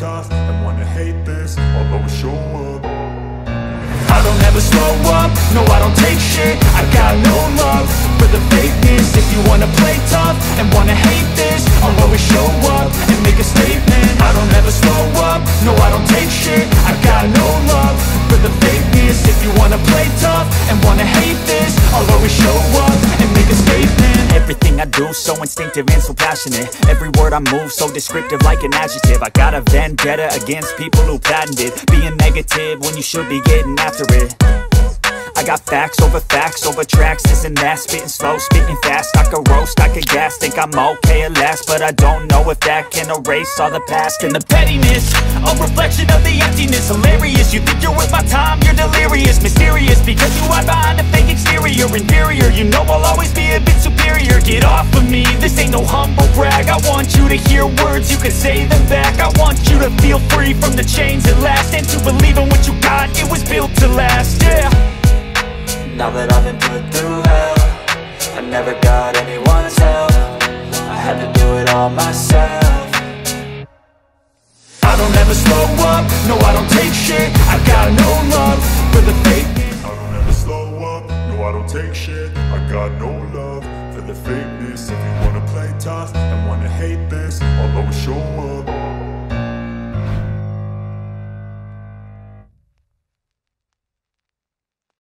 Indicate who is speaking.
Speaker 1: tough and wanna hate this, I'll always show up.
Speaker 2: I don't ever slow up, no I don't take shit. I got no love for the fakeness. If you wanna play tough and wanna hate this, I'll always show up and make a statement. I don't ever slow up, no I don't take shit. I got no love for the fakeness. If you wanna play tough and wanna hate this, I'll always show up and make a statement. Everything I do so instinctive and so passionate. Every word I move so descriptive like an adjective. I got a vendetta against people who patented being negative when you should be getting after it. I got facts over tracks, this and that. Spitting slow, spitting fast, I could roast, I could gas. Think I'm okay at last, but I don't know if that can erase all the past. And the pettiness, a reflection of the emptiness. Hilarious, you think you're worth my time, you're delirious. Mysterious, because you hide behind a fake exterior. Inferior, you know I'll always be a bit superior. Get off of me, this ain't no humble brag. I want you to hear words, you can say them back. I want you to feel free from the chains at last, and to believe in what you got, it was built to last, yeah.
Speaker 3: Now that I've been put through hell, I never got anyone's help. I had to do it all myself.
Speaker 2: I don't ever slow up, no I don't take shit. I got no love for the fakeness.
Speaker 1: I don't ever slow up, no I don't take shit. I got no love for the fakeness. If you wanna play tough and wanna hate this, I'll always show up.